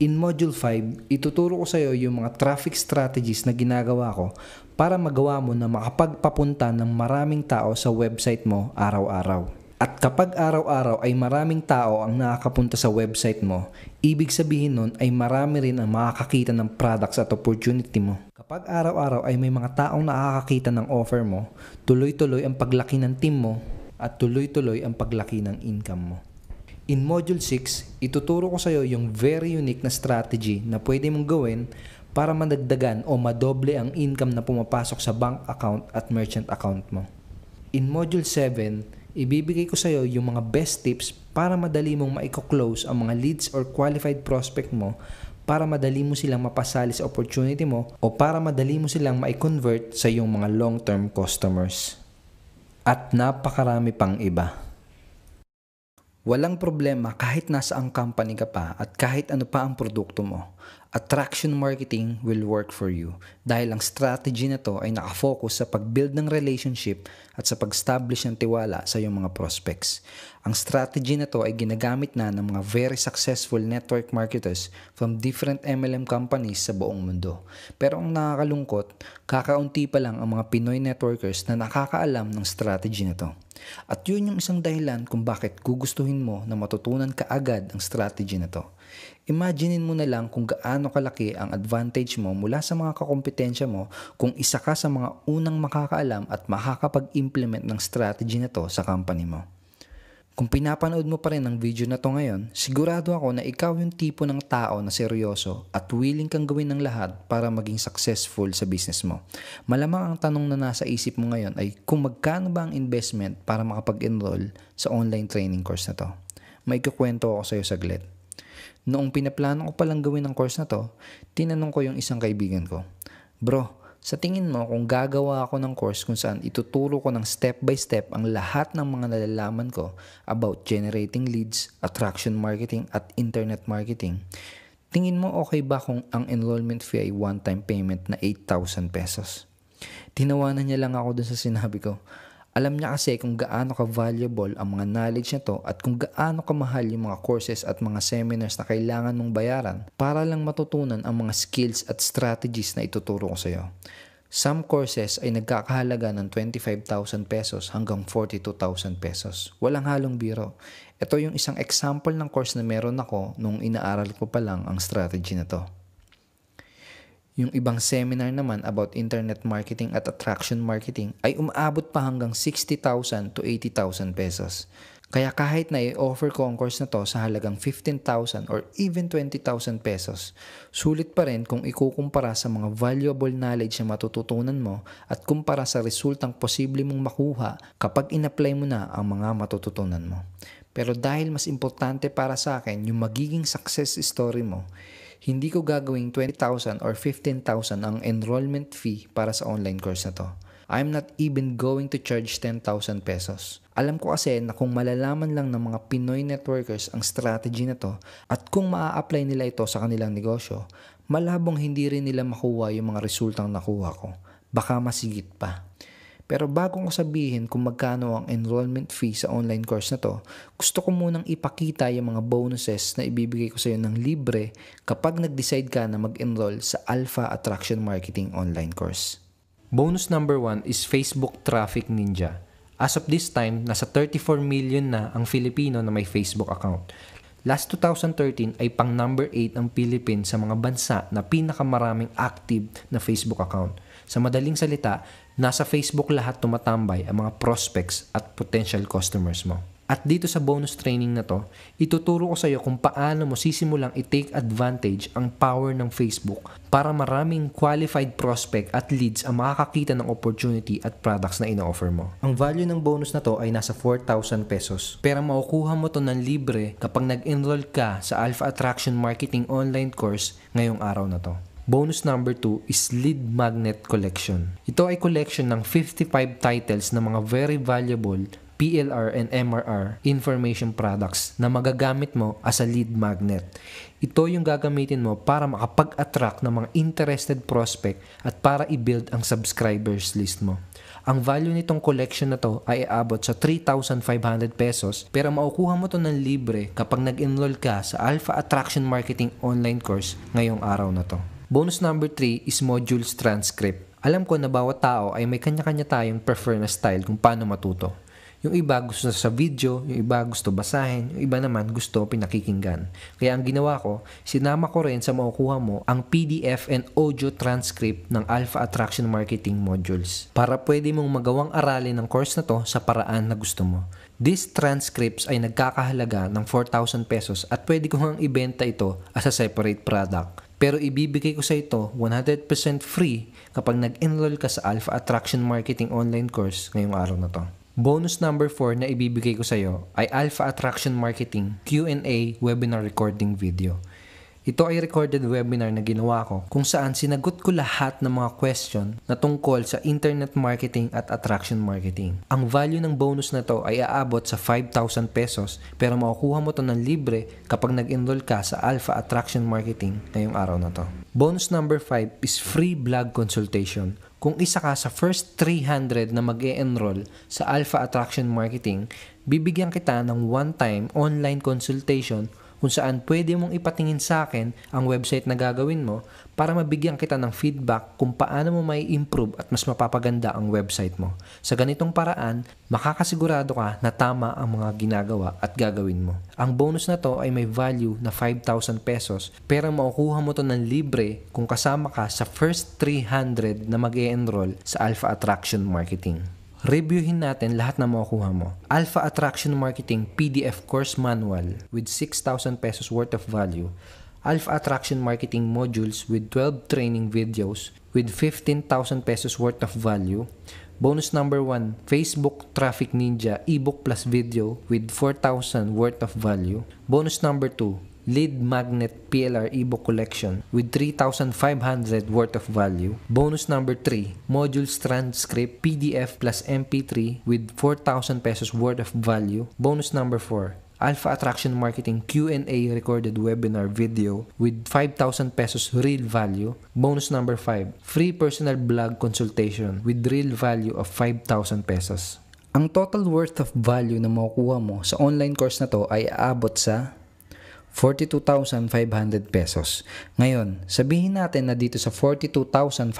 In Module 5, ituturo ko sa iyo yung mga traffic strategies na ginagawa ko para magawa mo na makapagpapunta ng maraming tao sa website mo araw-araw. At kapag araw-araw ay maraming tao ang nakakapunta sa website mo, ibig sabihin nun ay marami rin ang makakakita ng products at opportunity mo. Kapag araw-araw ay may mga taong nakakakita ng offer mo, tuloy-tuloy ang paglaki ng team mo at tuloy-tuloy ang paglaki ng income mo. In Module 6, ituturo ko sa iyo yung very unique na strategy na pwede mong gawin para madagdagan o madoble ang income na pumapasok sa bank account at merchant account mo. In Module 7, ibibigay ko sa iyo yung mga best tips para madali mong maiko-close ang mga leads or qualified prospect mo para madali mo silang mapasali sa opportunity mo o para madali mo silang mai-convert sa iyong mga long-term customers. At napakarami pang iba. Walang problema kahit nasaang company ka pa at kahit ano pa ang produkto mo. Attraction marketing will work for you dahil ang strategy na to ay nakafocus sa pag-build ng relationship at sa pag-establish ng tiwala sa iyong mga prospects. Ang strategy na to ay ginagamit na ng mga very successful network marketers from different MLM companies sa buong mundo. Pero ang nakakalungkot, kakaunti pa lang ang mga Pinoy networkers na nakakaalam ng strategy na to. At yun yung isang dahilan kung bakit gugustuhin mo na matutunan kaagad ang strategy na to. Imaginein mo na lang kung gaano kalaki ang advantage mo mula sa mga kakompetensya mo kung isa ka sa mga unang makakaalam at makakapag-implement ng strategy na to sa company mo. Kung pinapanood mo pa rin ang video na to ngayon, sigurado ako na ikaw yung tipo ng tao na seryoso at willing kang gawin ng lahat para maging successful sa business mo. Malamang ang tanong na nasa isip mo ngayon ay kung magkano ba ang investment para makapag-enroll sa online training course na to. May kukwento ako sa iyo saglit. Noong pinaplano ko palang gawin ang course na to, tinanong ko yung isang kaibigan ko, "Bro, sa tingin mo kung gagawa ako ng course kung saan ituturo ko ng step by step ang lahat ng mga nalalaman ko about generating leads, attraction marketing at internet marketing, tingin mo okay ba kung ang enrollment fee ay one-time payment na 8,000 pesos? Tinawanan niya lang ako dun sa sinabi ko. Alam niya kasi kung gaano ka-valuable ang mga knowledge na to at kung gaano kamahal yung mga courses at mga seminars na kailangan mong bayaran para lang matutunan ang mga skills at strategies na ituturo ko sa iyo. Some courses ay nagkakahalaga ng 25,000 pesos hanggang 42,000 pesos. Walang halong biro. Ito yung isang example ng course na meron ako nung inaaral ko pa lang ang strategy na to. Yung ibang seminar naman about internet marketing at attraction marketing ay umaabot pa hanggang 60,000 to 80,000 pesos. Kaya kahit na i-offer ko ang course na to sa halagang 15,000 or even 20,000 pesos, sulit pa rin kung ikukumpara sa mga valuable knowledge na matututunan mo at kumpara sa resultang posible mong makuha kapag in-apply mo na ang mga matututunan mo. Pero dahil mas importante para sa akin yung magiging success story mo, hindi ko gagawing 20,000 or 15,000 ang enrollment fee para sa online course na to. I'm not even going to charge 10,000 pesos. Alam ko kasi na kung malalaman lang ng mga Pinoy networkers ang strategy na to at kung maa-apply nila ito sa kanilang negosyo, malabong hindi rin nila makuha yung mga resultang nakuha ko. Baka masigit pa. Pero bago ko sabihin kung magkano ang enrollment fee sa online course na to, gusto ko munang ipakita yung mga bonuses na ibibigay ko sa iyo ng libre kapag nag-decide ka na mag-enroll sa Alpha Attraction Marketing online course. Bonus number 1 is Facebook Traffic Ninja. As of this time, nasa 34 million na ang Filipino na may Facebook account. Last 2013 ay pang number 8 ang Philippines sa mga bansa na pinakamaraming active na Facebook account. Sa madaling salita, nasa Facebook lahat tumatambay ang mga prospects at potential customers mo. At dito sa bonus training na to, ituturo ko sa iyo kung paano mo sisimulang i-take advantage ang power ng Facebook para maraming qualified prospect at leads ang makakakita ng opportunity at products na ina-offer mo. Ang value ng bonus na to ay nasa 4,000 pesos. Pero makukuha mo to ng libre kapag nag-enroll ka sa Alpha Attraction Marketing online course ngayong araw na to. Bonus number 2 is Lead Magnet Collection. Ito ay collection ng 55 titles na mga very valuable PLR and MRR information products na magagamit mo as a lead magnet. Ito yung gagamitin mo para makapag-attract ng mga interested prospect at para i-build ang subscribers list mo. Ang value nitong collection na to ay aabot sa 3,500 pesos pero makukuha mo to ng libre kapag nag-enroll ka sa Alpha Attraction Marketing online course ngayong araw na to. Bonus number 3 is Modules Transcript. Alam ko na bawat tao ay may kanya-kanya tayong prefer na style kung paano matuto. Yung iba gusto sa video, yung iba gusto basahin, yung iba naman gusto pinakikinggan. Kaya ang ginawa ko, sinama ko rin sa makukuha mo ang PDF and audio transcript ng Alpha Attraction Marketing modules para pwede mong magawang aralin ng course na to sa paraan na gusto mo. These transcripts ay nagkakahalaga ng 4,000 pesos at pwede ko hang ibenta ito as a separate product. Pero ibibigay ko sa ito 100% free kapag nag-enroll ka sa Alpha Attraction Marketing online course ngayong araw na to. Bonus number 4 na ibibigay ko sa iyo ay Alpha Attraction Marketing Q&A webinar recording video. Ito ay recorded webinar na ginawa ko kung saan sinagot ko lahat ng mga question na tungkol sa internet marketing at attraction marketing. Ang value ng bonus na to ay aabot sa 5,000 pesos pero makukuha mo to ng libre kapag nag-enroll ka sa Alpha Attraction Marketing ngayong araw na to. Bonus number 5 is free blog consultation. Kung isa ka sa first 300 na mag-e-enroll sa Alpha Attraction Marketing, bibigyan kita ng one-time online consultation kung saan pwede mong ipatingin sa akin ang website na gagawin mo para mabigyan kita ng feedback kung paano mo may improve at mas mapapaganda ang website mo. Sa ganitong paraan, makakasigurado ka na tama ang mga ginagawa at gagawin mo. Ang bonus na to ay may value na 5,000 pesos pero makukuha mo to ng libre kung kasama ka sa first 300 na mag-e-enroll sa Alpha Attraction Marketing. Reviewin natin lahat na makukuha mo. Alpha Attraction Marketing PDF Course Manual with 6,000 pesos worth of value. Alpha Attraction Marketing Modules with 12 training videos with 15,000 pesos worth of value. Bonus number 1, Facebook Traffic Ninja ebook plus video with 4,000 worth of value. Bonus number 2, Lead Magnet PLR ebook collection with 3,500 worth of value. Bonus number 3, Modules Transcript PDF plus MP3 with 4,000 pesos worth of value. Bonus number 4, Alpha Attraction Marketing Q&A recorded webinar video with 5,000 pesos real value. Bonus number 5, free personal blog consultation with real value of 5,000 pesos. Ang total worth of value na makukuha mo sa online course na to ay aabot sa 42,500 pesos. Ngayon, sabihin natin na dito sa 42,500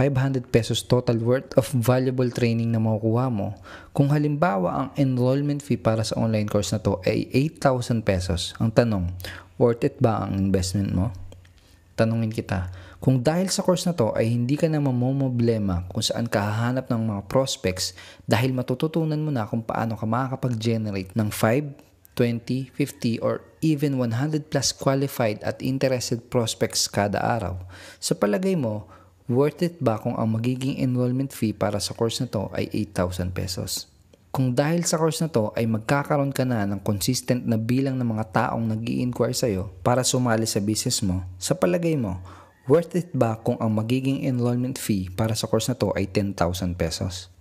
pesos total worth of valuable training na makukuha mo, kung halimbawa ang enrollment fee para sa online course na to ay 8,000 pesos, ang tanong, worth it ba ang investment mo? Tanungin kita, kung dahil sa course na to ay hindi ka na mamomblema kung saan ka hahanap ng mga prospects dahil matututunan mo na kung paano ka makakapag-generate ng 5, 20, 50, or even 100 plus qualified at interested prospects kada araw. Sa palagay mo, worth it ba kung ang magiging enrollment fee para sa course na to ay 8,000 pesos? Kung dahil sa course na to ay magkakaroon ka na ng consistent na bilang ng mga taong nag-i-inquire sa'yo para sumali sa business mo, sa palagay mo, worth it ba kung ang magiging enrollment fee para sa course na to ay 10,000 pesos?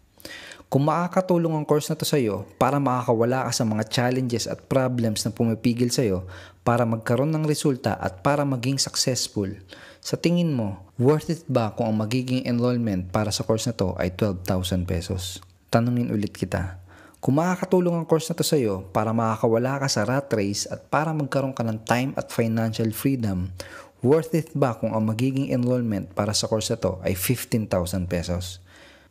Kung makakatulong ang course na to sa iyo para makakawala ka sa mga challenges at problems na pumipigil sa iyo para magkaroon ng resulta at para maging successful, sa tingin mo, worth it ba kung ang magiging enrollment para sa course na to ay 12,000 pesos? Tanungin ulit kita. Kung makakatulong ang course na to sa iyo para makakawala ka sa rat race at para magkaroon ka ng time at financial freedom, worth it ba kung ang magiging enrollment para sa course na to ay 15,000 pesos?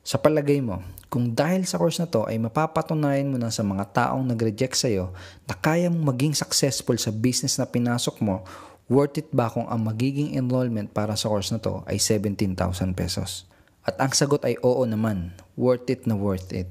Sa palagay mo, kung dahil sa course na to ay mapapatunayan mo na sa mga taong nag-reject sa iyo na kaya mong maging successful sa business na pinasok mo, worth it ba kung ang magiging enrollment para sa course na to ay 17,000 pesos? At ang sagot ay oo naman, worth it na worth it.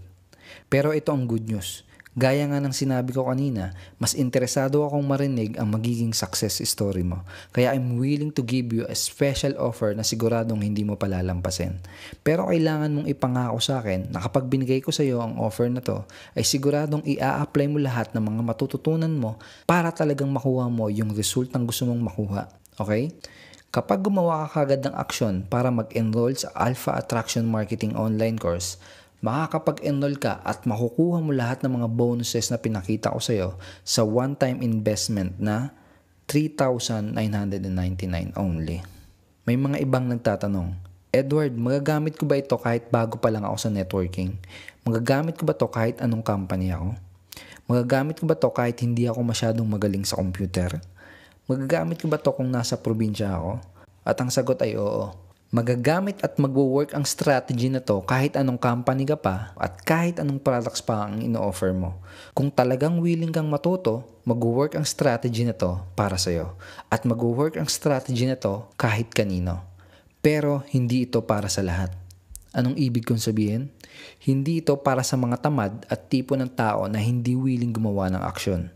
Pero ito ang good news. Gaya nga ng sinabi ko kanina, mas interesado akong marinig ang magiging success story mo. Kaya I'm willing to give you a special offer na siguradong hindi mo palalampasin. Pero kailangan mong ipangako sa akin na kapag binigay ko sa iyo ang offer na to, ay siguradong i-a-apply mo lahat ng mga matututunan mo para talagang makuha mo yung resultang gusto mong makuha. Okay? Kapag gumawa ka kagad ng aksyon para mag-enroll sa Alpha Attraction Marketing online course, makakapag-enroll ka at makukuha mo lahat ng mga bonuses na pinakita ko sa iyo sa one-time investment na 3,999 only. May mga ibang nagtatanong, Edward, magagamit ko ba ito kahit bago pa lang ako sa networking? Magagamit ko ba ito kahit anong company ako? Magagamit ko ba ito kahit hindi ako masyadong magaling sa computer? Magagamit ko ba ito kung nasa probinsya ako? At ang sagot ay oo. Magagamit at magwo-work ang strategy na to kahit anong company ka pa at kahit anong products pa ang ino-offer mo. Kung talagang willing kang matuto, magwo-work ang strategy na to para sa'yo. At magwo-work ang strategy na to kahit kanino. Pero hindi ito para sa lahat. Anong ibig kong sabihin? Hindi ito para sa mga tamad at tipo ng tao na hindi willing gumawa ng aksyon.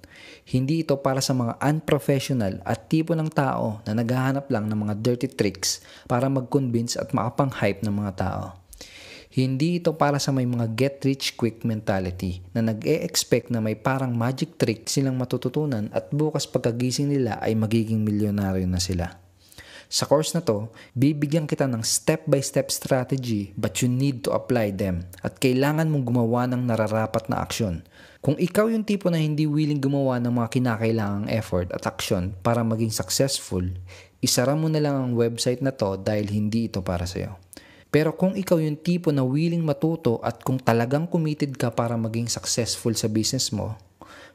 Hindi ito para sa mga unprofessional at tipo ng tao na naghahanap lang ng mga dirty tricks para mag-convince at makapang-hype ng mga tao. Hindi ito para sa may mga get-rich-quick mentality na nag-e-expect na may parang magic trick silang matututunan at bukas pagkagising nila ay magiging milyonaryo na sila. Sa course na to, bibigyan kita ng step-by-step strategy but you need to apply them at kailangan mong gumawa ng nararapat na aksyon. Kung ikaw yung tipo na hindi willing gumawa ng mga kinakailangang effort at aksyon para maging successful, isara mo na lang ang website na to dahil hindi ito para sa'yo. Pero kung ikaw yung tipo na willing matuto at kung talagang committed ka para maging successful sa business mo,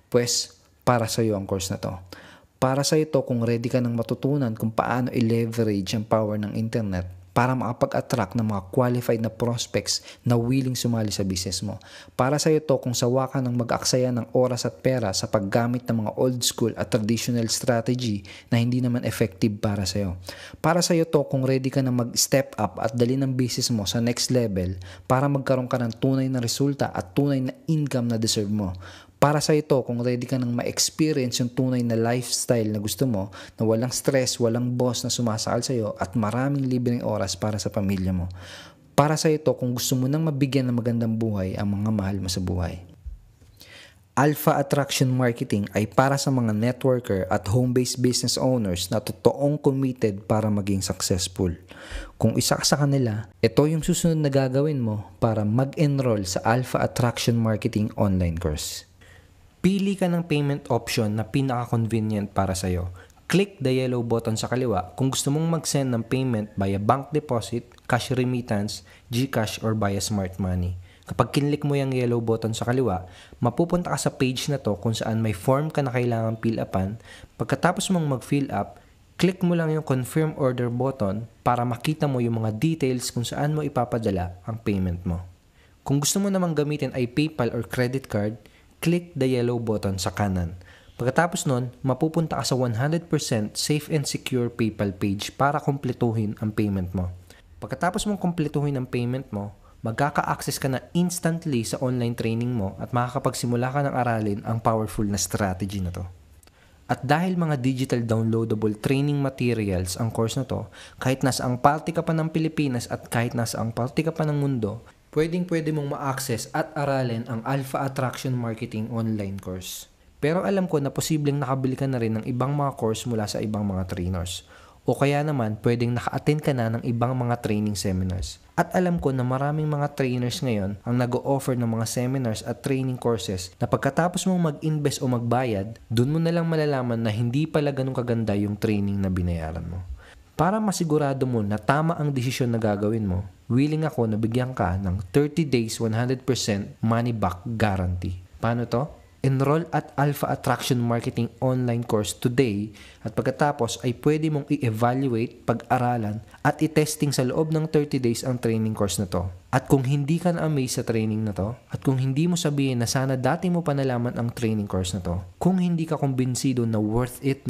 pues para sa'yo ang course na to. Para sa ito kung ready ka nang matutunan kung paano i-leverage ang power ng internet para makapag-attract ng mga qualified na prospects na willing sumali sa business mo. Para sa ito kung sawa ka ng mag-aksaya ng oras at pera sa paggamit ng mga old school at traditional strategy na hindi naman effective para sa iyo. Para sa ito kung ready ka na mag-step up at dali ng business mo sa next level para magkaroon ka ng tunay na resulta at tunay na income na deserve mo. Para sa ito, kung ready ka nang ma-experience yung tunay na lifestyle na gusto mo, na walang stress, walang boss na sumasakal sa iyo at maraming libreng oras para sa pamilya mo. Para sa ito, kung gusto mo nang mabigyan ng magandang buhay ang mga mahal mo sa buhay. Alpha Attraction Marketing ay para sa mga networker at home-based business owners na totoong committed para maging successful. Kung isa ka sa kanila, ito yung susunod na gagawin mo para mag-enroll sa Alpha Attraction Marketing online course. Pili ka ng payment option na pinaka-convenient para sa'yo. Click the yellow button sa kaliwa kung gusto mong mag-send ng payment via bank deposit, cash remittance, GCash or via smart money. Kapag kinlik mo yung yellow button sa kaliwa, mapupunta ka sa page na to kung saan may form ka na kailangang fill upan. Pagkatapos mong mag-fill up, click mo lang yung confirm order button para makita mo yung mga details kung saan mo ipapadala ang payment mo. Kung gusto mo namang gamitin ay PayPal or credit card, click the yellow button sa kanan. Pagkatapos nun, mapupunta ka sa 100% safe and secure PayPal page para kumpletuhin ang payment mo. Pagkatapos mong kumpletuhin ang payment mo, magkaka-access ka na instantly sa online training mo at makakapagsimula ka ng aralin ang powerful na strategy na to. At dahil mga digital downloadable training materials ang course na to, kahit nasa ang parte ka pa ng Pilipinas at kahit nasa ang parte ka pa ng mundo, pwede mong ma-access at aralin ang Alpha Attraction Marketing online course. Pero alam ko na posibleng nakabili ka na rin ng ibang mga course mula sa ibang mga trainers. O kaya naman pwedeng naka-attend ka na ng ibang mga training seminars. At alam ko na maraming mga trainers ngayon ang nag-o-offer ng mga seminars at training courses na pagkatapos mong mag-invest o magbayad, dun mo na lang malalaman na hindi pala ganun kaganda yung training na binayaran mo. Para masigurado mo na tama ang desisyon na gagawin mo, willing ako na bigyan ka ng 30 days 100% money back guarantee. Paano to? Enroll at Alpha Attraction Marketing online course today at pagkatapos ay pwede mong i-evaluate, pag-aralan at i-testing sa loob ng 30 days ang training course na to. At kung hindi ka na-amaze sa training na to, at kung hindi mo sabihin na sana dati mo pa nalaman ang training course na to, kung hindi ka kumbinsido na worth it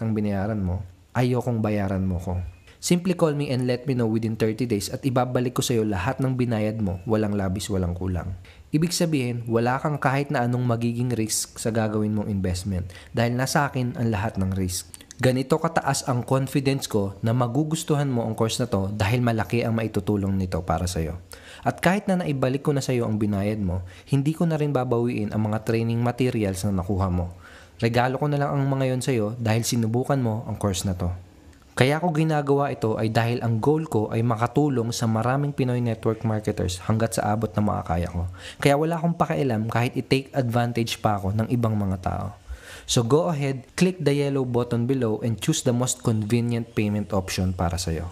ang binayaran mo, ayokong bayaran mo ko. Simply call me and let me know within 30 days at ibabalik ko sa iyo lahat ng binayad mo, walang labis, walang kulang. Ibig sabihin, wala kang kahit na anong magiging risk sa gagawin mong investment dahil nasa akin ang lahat ng risk. Ganito kataas ang confidence ko na magugustuhan mo ang course na to dahil malaki ang maitutulong nito para sa iyo. At kahit na naibalik ko na sa iyo ang binayad mo, hindi ko na rin babawiin ang mga training materials na nakuha mo. Regalo ko na lang ang mga yon sa iyo dahil sinubukan mo ang course na to. Kaya ko ginagawa ito ay dahil ang goal ko ay makatulong sa maraming Pinoy network marketers hanggat sa abot na makakaya ko. Kaya wala akong pakialam kahit i-take advantage pa ako ng ibang mga tao. So go ahead, click the yellow button below and choose the most convenient payment option para sa'yo.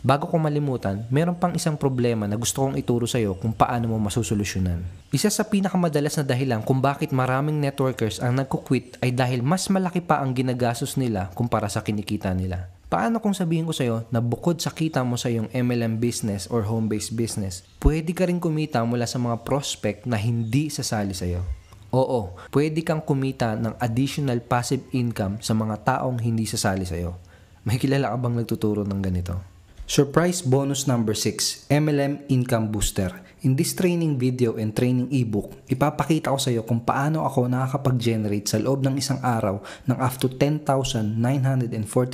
Bago ko malimutan, meron pang isang problema na gusto kong ituro sa'yo kung paano mo masusolusyonan. Isa sa pinakamadalas na dahilan kung bakit maraming networkers ang nagkukwit ay dahil mas malaki pa ang ginagastos nila kumpara sa kinikita nila. Paano kung sabihin ko sa'yo na bukod sa kita mo sa iyong MLM business or home-based business, pwede ka rin kumita mula sa mga prospect na hindi sasali sa'yo? Oo, pwede kang kumita ng additional passive income sa mga taong hindi sasali sa'yo. May kilala ka bang nagtuturo ng ganito? Surprise bonus number 6, MLM Income Booster. In this training video and training ebook, ipapakita ko sa iyo kung paano ako nakakapag-generate sa loob ng isang araw ng up to 10,945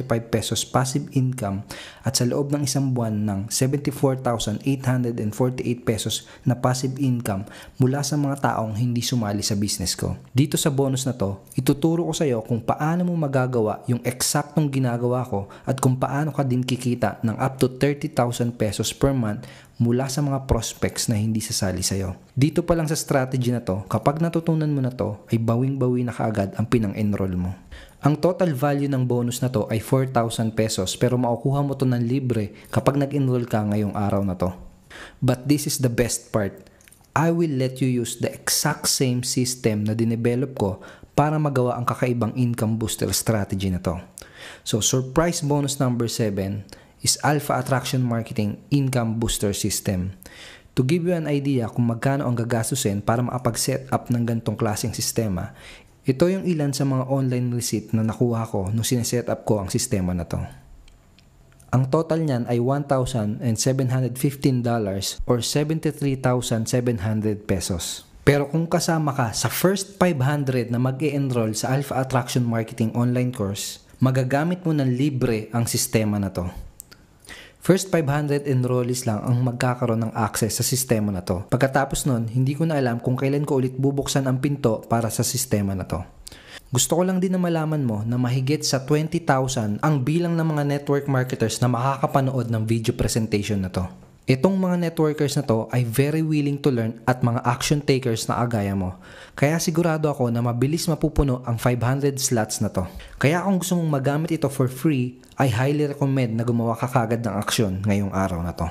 pesos passive income at sa loob ng isang buwan ng 74,848 pesos na passive income mula sa mga taong hindi sumali sa business ko. Dito sa bonus na to, ituturo ko sa iyo kung paano mo magagawa yung eksaktong ginagawa ko at kung paano ka din kikita ng up to 30,000 pesos per month mula sa mga prospects na hindi sasali sa'yo. Dito pa lang sa strategy na to, kapag natutunan mo na to, ay bawing-bawi na kaagad ang pinang-enroll mo. Ang total value ng bonus na to ay 4,000 pesos pero makukuha mo to ng libre kapag nag-enroll ka ngayong araw na to. But this is the best part. I will let you use the exact same system na dinevelop ko para magawa ang kakaibang income booster strategy na to. So, surprise bonus number 7 is Alpha Attraction Marketing Income Booster System. To give you an idea kung magkano ang gagastusin para makapag-set up ng ganitong klaseng sistema, ito yung ilan sa mga online receipt na nakuha ko nung sineset up ko ang sistema na to. Ang total niyan ay $1,715 or 73,700 pesos. Pero kung kasama ka sa first 500 na mag-e-enroll sa Alpha Attraction Marketing online course, magagamit mo ng libre ang sistema na to. First 500 enrollees lang ang magkakaroon ng access sa sistema na to. Pagkatapos nun, hindi ko na alam kung kailan ko ulit bubuksan ang pinto para sa sistema na to. Gusto ko lang din na malaman mo na mahigit sa 20,000 ang bilang ng mga network marketers na makakapanood ng video presentation na to. Itong mga networkers na to ay very willing to learn at mga action takers na agaya mo. Kaya sigurado ako na mabilis mapupuno ang 500 slots na to. Kaya kung gusto mong magamit ito for free, ay highly recommend na gumawa ka kagad ng aksyon ngayong araw na to.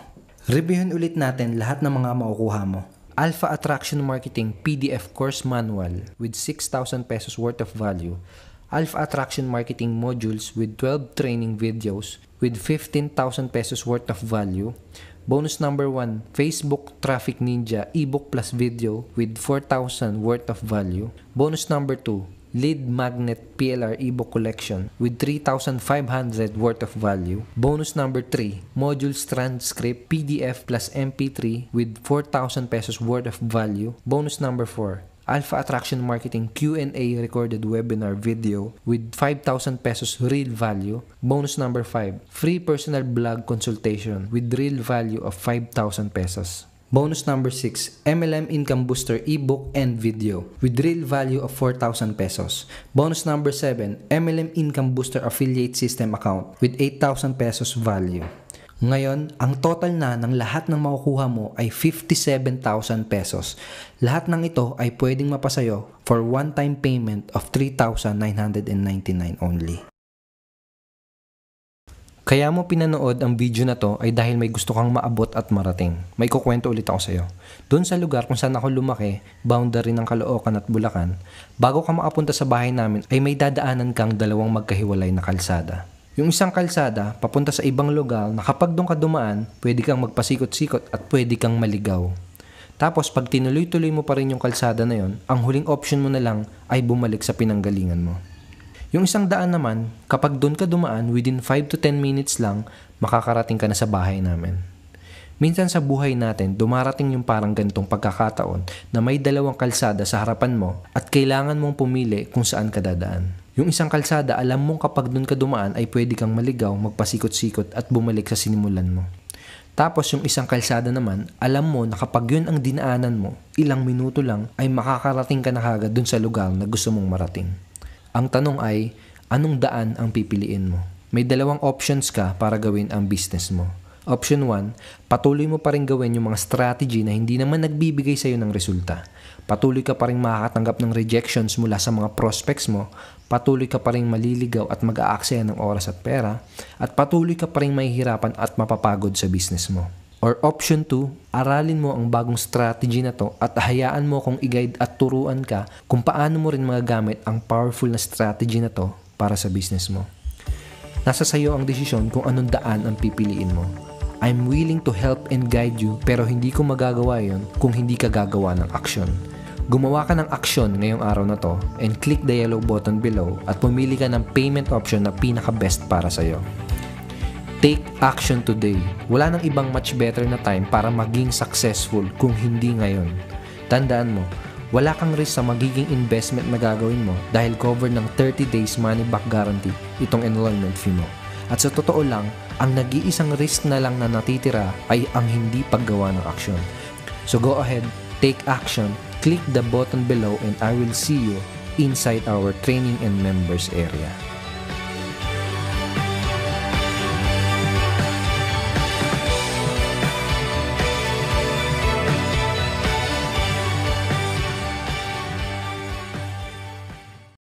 Reviewin ulit natin lahat ng mga makukuha mo. Alpha Attraction Marketing PDF Course Manual with 6,000 pesos worth of value. Alpha Attraction Marketing Modules with 12 training videos with 15,000 pesos worth of value. Bonus number 1, Facebook Traffic Ninja ebook plus video with 4,000 worth of value. Bonus number 2, Lead Magnet PLR ebook collection with 3,500 worth of value. Bonus number 3, Modules Transcript PDF plus MP3 with 4,000 pesos worth of value. Bonus number 4, Alpha Attraction Marketing Q&A recorded webinar video with 5,000 pesos real value. Bonus number 5, free personal blog consultation with real value of 5,000 pesos. Bonus number 6, MLM Income Booster ebook and video with real value of 4,000 pesos. Bonus number 7, MLM Income Booster affiliate system account with 8,000 pesos value. Ngayon, ang total na ng lahat ng makukuha mo ay 57,000 pesos. Lahat ng ito ay pwedeng mapasayo for one-time payment of 3,999 only. Kaya mo pinanood ang video na to ay dahil may gusto kang maabot at marating. May kukwento ulit ako sa'yo. Doon sa lugar kung saan ako lumaki, boundary ng Caloocan at Bulacan, bago ka makapunta sa bahay namin ay may dadaanan kang dalawang magkahiwalay na kalsada. Yung isang kalsada, papunta sa ibang lugar na kapag doon ka dumaan, pwede kang magpasikot-sikot at pwede kang maligaw. Tapos pag tinuloy-tuloy mo pa rin yung kalsada na yon, ang huling option mo na lang ay bumalik sa pinanggalingan mo. Yung 100 naman, kapag doon ka dumaan, within 5 to 10 minutes lang, makakarating ka na sa bahay namin. Minsan sa buhay natin, dumarating yung parang ganitong pagkakataon na may 2 kalsada sa harapan mo at kailangan mong pumili kung saan ka dadaan. Yung isang kalsada, alam mong kapag doon ka dumaan ay pwede kang maligaw, magpasikot-sikot at bumalik sa sinimulan mo. Tapos yung isang kalsada naman, alam mo na kapag yun ang dinaanan mo, ilang minuto lang ay makakarating ka na kagad dun sa lugar na gusto mong marating. Ang tanong ay, anong daan ang pipiliin mo? May 2 options ka para gawin ang business mo. Option 1, patuloy mo pa rin gawin yung mga strategy na hindi naman nagbibigay sa'yo ng resulta. Patuloy ka pa rin makakatanggap ng rejections mula sa mga prospects mo, patuloy ka pa rin maliligaw at mag-aaksaya ng oras at pera, at patuloy ka pa rin mahihirapan at mapapagod sa business mo. Or option 2, aralin mo ang bagong strategy na to at hayaan mo kung i-guide at turuan ka kung paano mo rin magagamit ang powerful na strategy na to para sa business mo. Nasa sayo ang desisyon kung anong daan ang pipiliin mo. I'm willing to help and guide you pero hindi ko magagawa yon kung hindi ka gagawa ng aksyon. Gumawa ka ng aksyon ngayong araw na to and click the yellow button below at pumili ka ng payment option na pinaka-best para sa'yo. Take action today. Wala nang ibang much better na time para maging successful kung hindi ngayon. Tandaan mo, wala kang risk sa magiging investment na gagawin mo dahil covered ng 30 days money back guarantee itong enrollment fee mo. At sa totoo lang, ang nag-iisang risk na lang na natitira ay ang hindi paggawa ng aksyon. So go ahead, take action, click the button below and I will see you inside our training and members area.